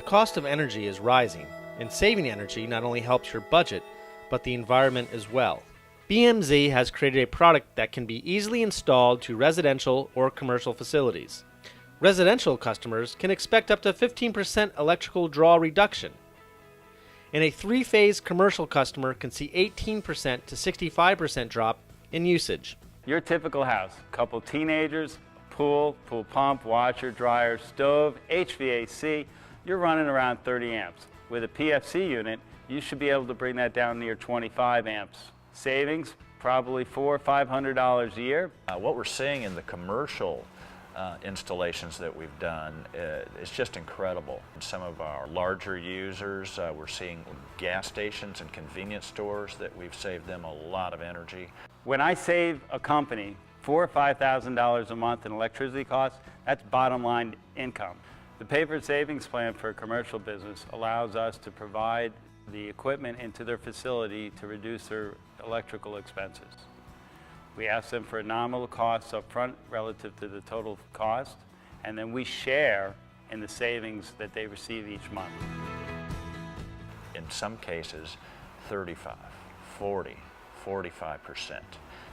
The cost of energy is rising, and saving energy not only helps your budget, but the environment as well. BMZ has created a product that can be easily installed to residential or commercial facilities. Residential customers can expect up to 15% electrical draw reduction, and a three-phase commercial customer can see 18% to 65% drop in usage. Your typical house, couple teenagers, pool pump, washer, dryer, stove, HVAC, you're running around 30 amps. With a PFC unit, you should be able to bring that down near 25 amps. Savings, probably $400 or $500 a year. What we're seeing in the commercial installations that we've done is just incredible. Some of our larger users, we're seeing gas stations and convenience stores that we've saved them a lot of energy. When I save a company $4,000 or $5,000 a month in electricity costs, that's bottom line income. The pay-for savings plan for a commercial business allows us to provide the equipment into their facility to reduce their electrical expenses. We ask them for nominal costs up front relative to the total cost, and then we share in the savings that they receive each month. In some cases, 35, 40, 45%.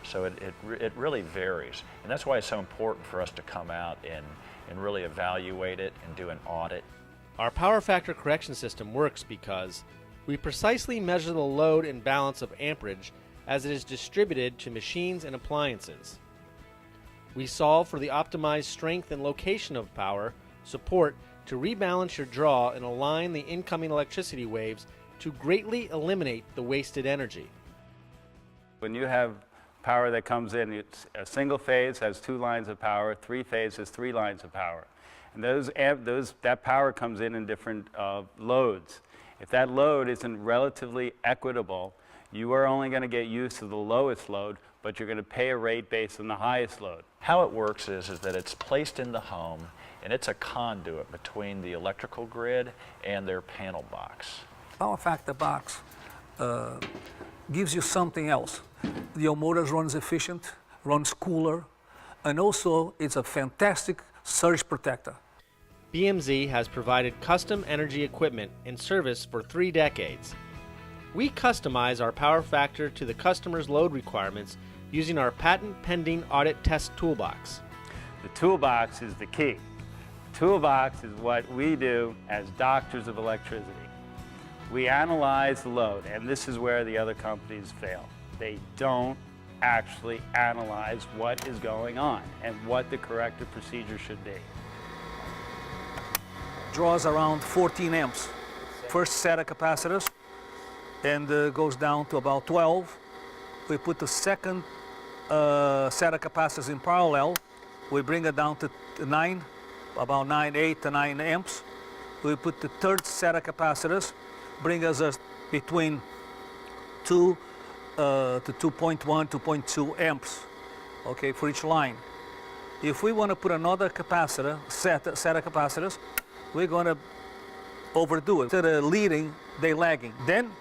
So it really varies. And that's why it's so important for us to come out and really evaluate it and do an audit. Our power factor correction system works because we precisely measure the load and balance of amperage as it is distributed to machines and appliances. We solve for the optimized strength and location of power support to rebalance your draw and align the incoming electricity waves to greatly eliminate the wasted energy. When you have power that comes in, it's a single phase has 2 lines of power, 3 phase has 3 lines of power. And that power comes in different loads. If that load isn't relatively equitable, you are only going to get use of the lowest load, but you're going to pay a rate based on the highest load. How it works is that it's placed in the home, and it's a conduit between the electrical grid and their panel box. Power factor box gives you something else. Your motor runs efficient, runs cooler, and also it's a fantastic surge protector. BMZ has provided custom energy equipment and service for 3 decades. We customize our power factor to the customer's load requirements using our patent-pending audit test toolbox. The toolbox is the key. The toolbox is what we do as doctors of electricity. We analyze the load, and this is where the other companies fail. They don't actually analyze what is going on and what the corrective procedure should be. Draws around 14 amps. First set of capacitors, and goes down to about 12. We put the second set of capacitors in parallel. We bring it down to 9, about 8 to 9 amps. We put the third set of capacitors, bring us between 2 to 2.1, 2.2 amps, okay, for each line. If we want to put another capacitor, set of capacitors, we're going to overdo it. Instead of leading, they're lagging. Then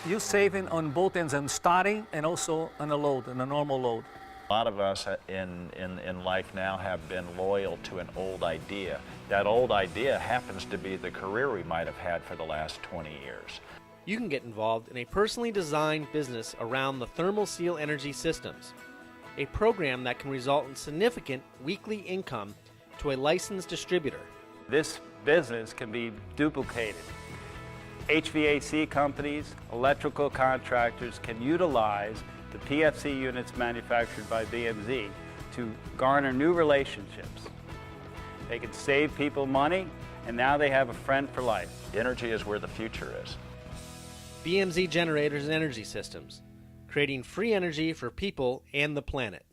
you're saving on both ends, and starting and also on a load, on a normal load. A lot of us in life now have been loyal to an old idea. That old idea happens to be the career we might have had for the last 20 years. You can get involved in a personally designed business around the Thermal Seal Energy Systems, a program that can result in significant weekly income to a licensed distributor. This business can be duplicated. HVAC companies, electrical contractors can utilize the PFC units manufactured by BMZ to garner new relationships. They can save people money, and now they have a friend for life. Energy is where the future is. BMZ Generators and Energy Systems, creating free energy for people and the planet.